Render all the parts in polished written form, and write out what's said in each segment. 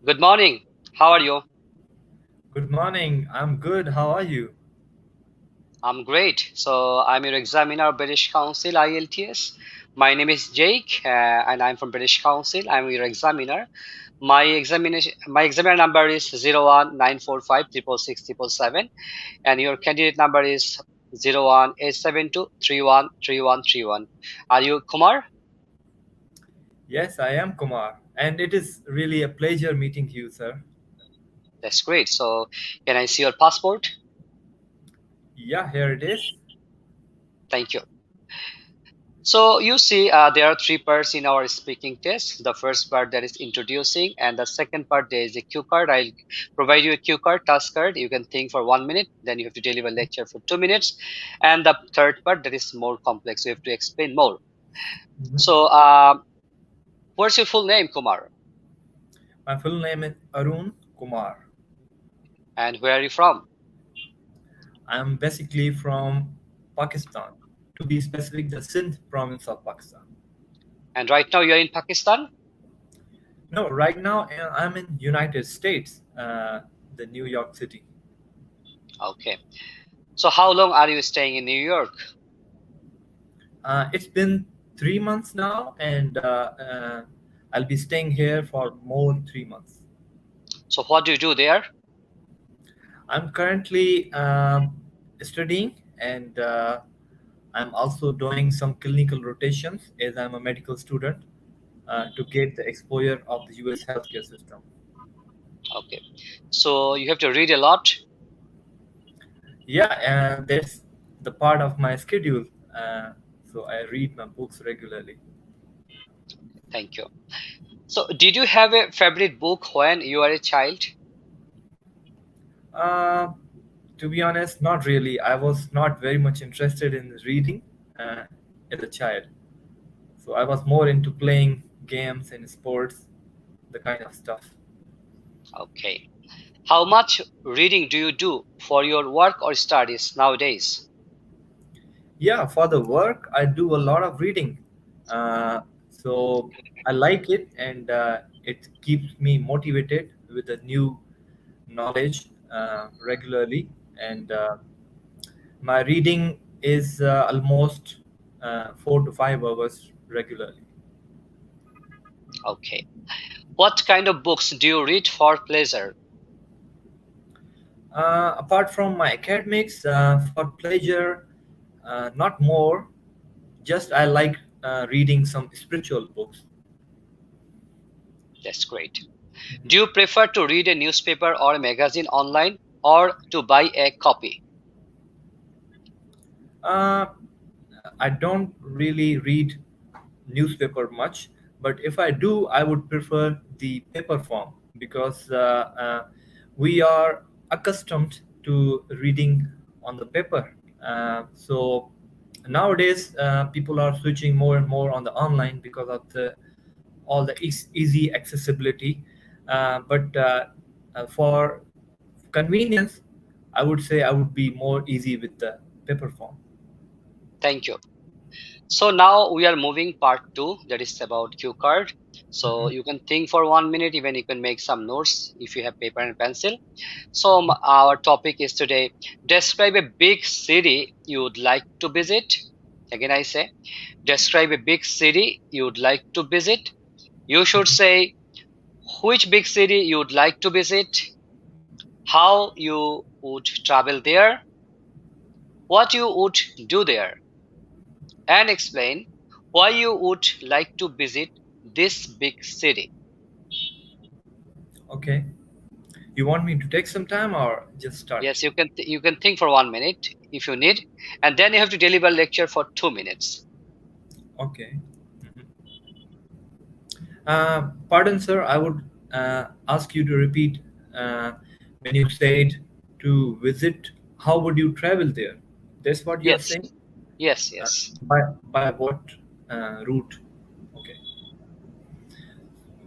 Good morning. How are you? Good morning. I'm good. How are you? I'm great. So I'm your examiner, British Council IELTS. My name is Jake, and I'm from British Council. I'm your examiner. My examiner number is 01945 666 and your candidate number is 01872313131. Are you Kumar? Yes, I am Kumar, and it is really a pleasure meeting you, sir. That's great. So can I see your passport? Yeah, here it is. Thank you. So you see, there are three parts in our speaking test. The first part that is introducing, and the second part there is a cue card. I'll provide you a cue card, task card. You can think for 1 minute, then you have to deliver lecture for 2 minutes. And the third part that is more complex. You have to explain more. Mhm. So, what's your full name, Kumar? My full name is Arun Kumar. And where are you from? I'm basically from Pakistan, to be specific, the Sindh province of Pakistan. And right now you're in Pakistan. No, right now I'm in United States, the New York City. Okay. So how long are you staying in New York? It's been 3 months now, and I'll be staying here for more 3 months. So what do you do there? I'm currently studying, and I'm also doing some clinical rotations as I'm a medical student to get the exposure of the US healthcare system. Okay. So you have to read a lot. Yeah, and that's the part of my schedule. So I read my books regularly. Thank you. So, did you have a favorite book when you were a child? Uh, to be honest, not really. I was not very much interested in reading uh, as a child. So I was more into playing games and sports, the kind of stuff. Okay. How much reading do you do for your work or studies nowadays? Yeah, for the work, I do a lot of reading. So I like it, and it keeps me motivated with the new knowledge regularly. And my reading is almost 4 to 5 hours regularly. Okay. What kind of books do you read for pleasure? Apart from my academics, for pleasure, not more. Just I like reading some spiritual books. That's great. Do you prefer to read a newspaper or a magazine online or to buy a copy? Uh, I don't really read newspaper much, but if I do, I would prefer the paper form because we are accustomed to reading on the paper. So nowadays, people are switching more and more on the online because of the all the easy accessibility. But for convenience, I would say I would be more easy with the paper form. Thank you. So now we are moving part two, that is about cue card. So Mhm. you can think for 1 minute, even you can make some notes if you have paper and pencil. So our topic is today, describe a big city you would like to visit. Again, I say, describe a big city you would like to visit. You should say which big city you would like to visit, how you would travel there, what you would do there, and explain why you would like to visit this big city. Okay. You want me to take some time or just start? Yes, you can think for 1 minute if you need, and then you have to deliver lecture for 2 minutes. Okay. Mhm. Pardon, sir. I would ask you to repeat when you said to visit. How would you travel there? That's what you are Yes, saying. yes, Uh, yes. by what route? Okay.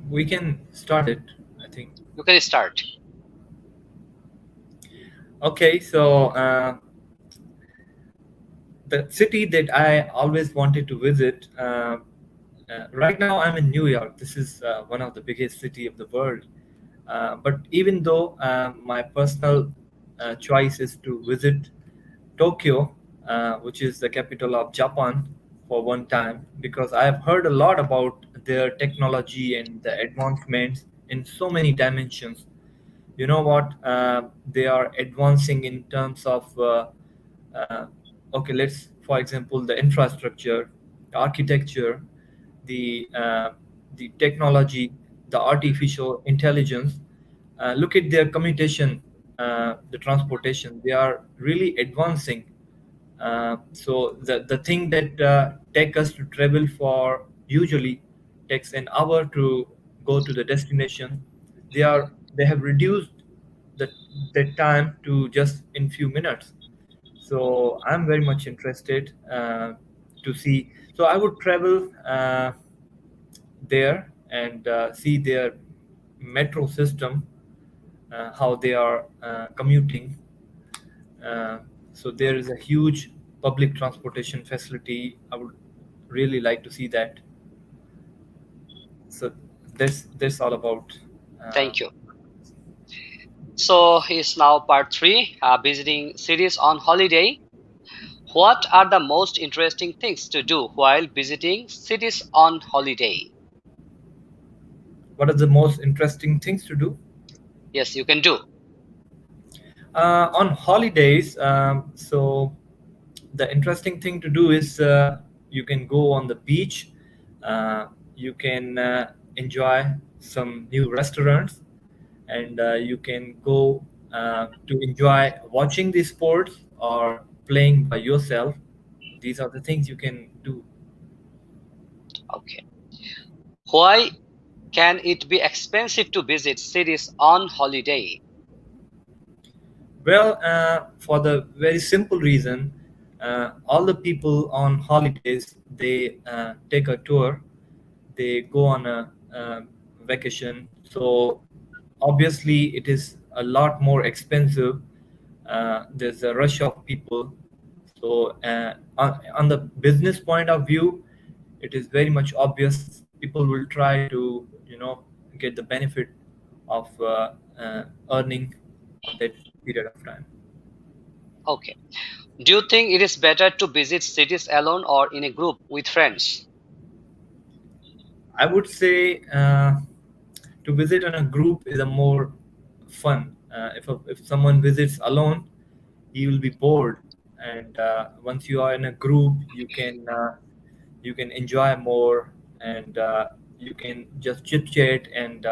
We can start it, I think. You can start. Okay. So the city that I always wanted to visit. Right now, I'm in New York. This is one of the biggest city of the world. But even though my personal choice is to visit Tokyo, which is the capital of Japan, for one time, because I have heard a lot about their technology and the advancements in so many dimensions. You know what? They are advancing in terms of, uh, okay, let's, for example, the infrastructure, the architecture, the uh, the technology, the artificial intelligence. Look at their commutation, the transportation. They are really advancing. So the thing that take us to travel for usually takes an hour to go to the destination, they have reduced the the time to just in few minutes. So I'm very much interested to see. So I would travel there and see their metro system, how they are commuting. Uh, so there is a huge public transportation facility. I would really like to see that. So that's all about. Uh, Thank you. So is now part three, visiting cities on holiday. What are the most interesting things to do while visiting cities on holiday? what are the most interesting things to do Yes, you can do. on holidays? So the interesting thing to do is you can go on the beach. You can enjoy some new restaurants, and you can go to enjoy watching the sports or playing by yourself. These are the things you can do. Okay. Why can it be expensive to visit cities on holiday? Well, for the very simple reason, all the people on holidays, they take a tour, they go on a vacation. So obviously, it is a lot more expensive. There's a rush of people. So on the business point of view, it is very much obvious. People will try to, get the benefit of earning on that period of time. Okay. Do you think it is better to visit cities alone or in a group with friends? I would say to visit in a group is a more fun. If someone visits alone, he will be bored, and once you are in a group, you can enjoy more, and you can just chit chat and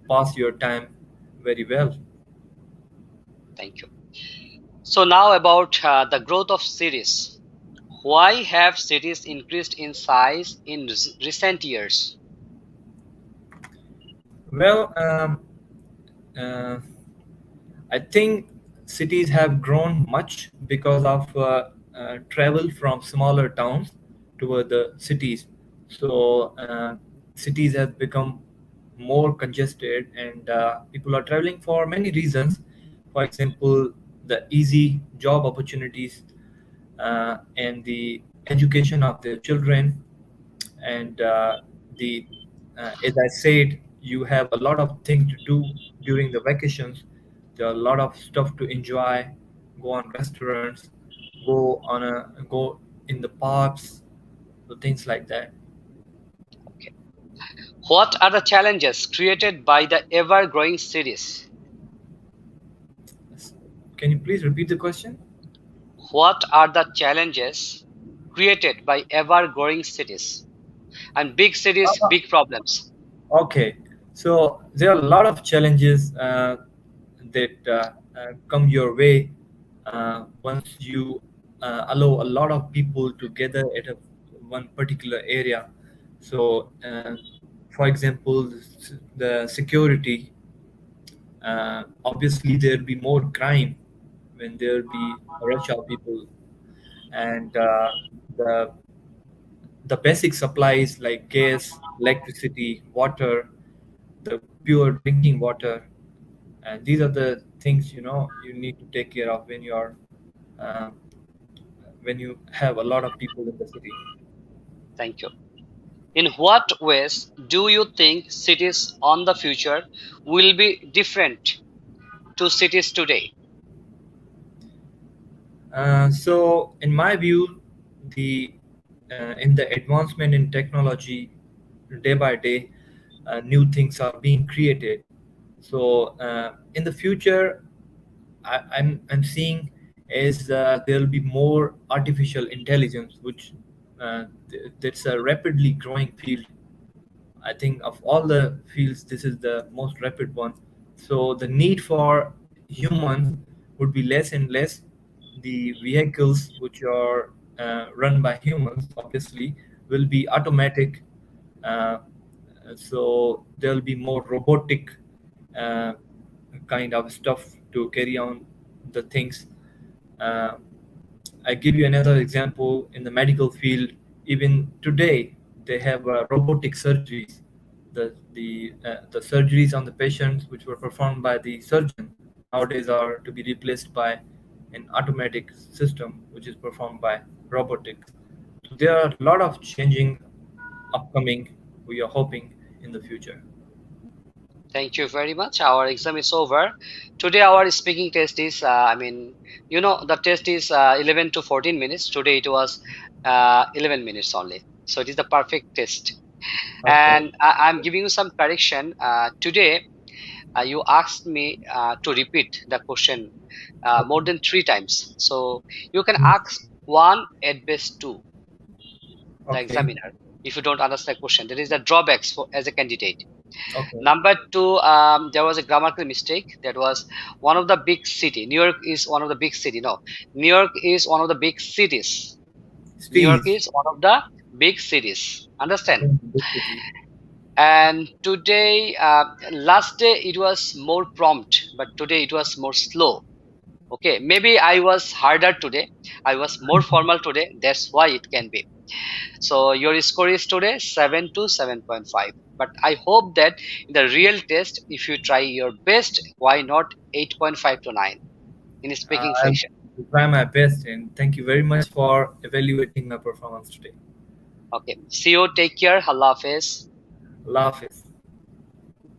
pass your time very well. Thank you. So now about the growth of cities. Why have cities increased in size in recent years? Well, uh, I think cities have grown much because of travel from smaller towns toward the cities. So cities have become more congested, and people are traveling for many reasons. For example, the easy job opportunities and the education of their children, and the as I said, you have a lot of things to do during the vacations. There are a lot of stuff to enjoy. Go on restaurants, go in the parks, so things like that. Okay. What are the challenges created by the ever growing cities? Yes. Can you please repeat the question? What are the challenges created by ever growing cities? And big cities, big problems. Okay, so there are a lot of challenges that come your way once you allow a lot of people to gather at one particular area. So, for example, the security. Obviously, there'll be more crime when there'll be a rush of people, and the the basic supplies like gas, electricity, water, the pure drinking water, and these are the things you need to take care of uh, when you have a lot of people in the city. Thank you. In what ways do you think cities on the future will be different to cities today? So, in my view, the in the advancement in technology, day by day, new things are being created. So, in the future, I'm seeing is there'll be more artificial intelligence, which that's a rapidly growing field. I think of all the fields, this is the most rapid one. So the need for humans would be less and less. The vehicles which are run by humans, obviously, will be automatic. Uh, so there'll be more robotic uh, kind of stuff to carry on the things. Uh, I give you another example in the medical field. Even today, they have robotic surgeries. The surgeries on the patients which were performed by the surgeon nowadays are to be replaced by an automatic system which is performed by robotics. So there are a lot of changing upcoming. We are hoping in the future. Thank you very much. Our exam is over. Today, our speaking test is, the test is 11 to 14 minutes. Today, it was 11 minutes only. So, it is the perfect test. Okay. And I'm giving you some correction. Today, you asked me to repeat the question more Okay. than 3 times. So, you can Mm. ask one at best two, the Okay. examiner, if you don't understand the question. There is the drawbacks for as a candidate. Okay. Number two, there was a grammatical mistake. That was one of the big city. New York is one of the big city. No, New York is one of the big cities. New York Cities. is one of the big cities. Understand? Okay. Big city. And today, last day it was more prompt, but today it was more slow. Okay, maybe I was harder today. I was more formal today. That's why it can be. So your score is today 7 to 7.5. But I hope that in the real test, if you try your best, why not 8.5 to 9 in speaking I'll section? try my best, and thank you very much for evaluating my performance today. Okay. See you. Take care. Allah Hafiz. Allah Hafiz.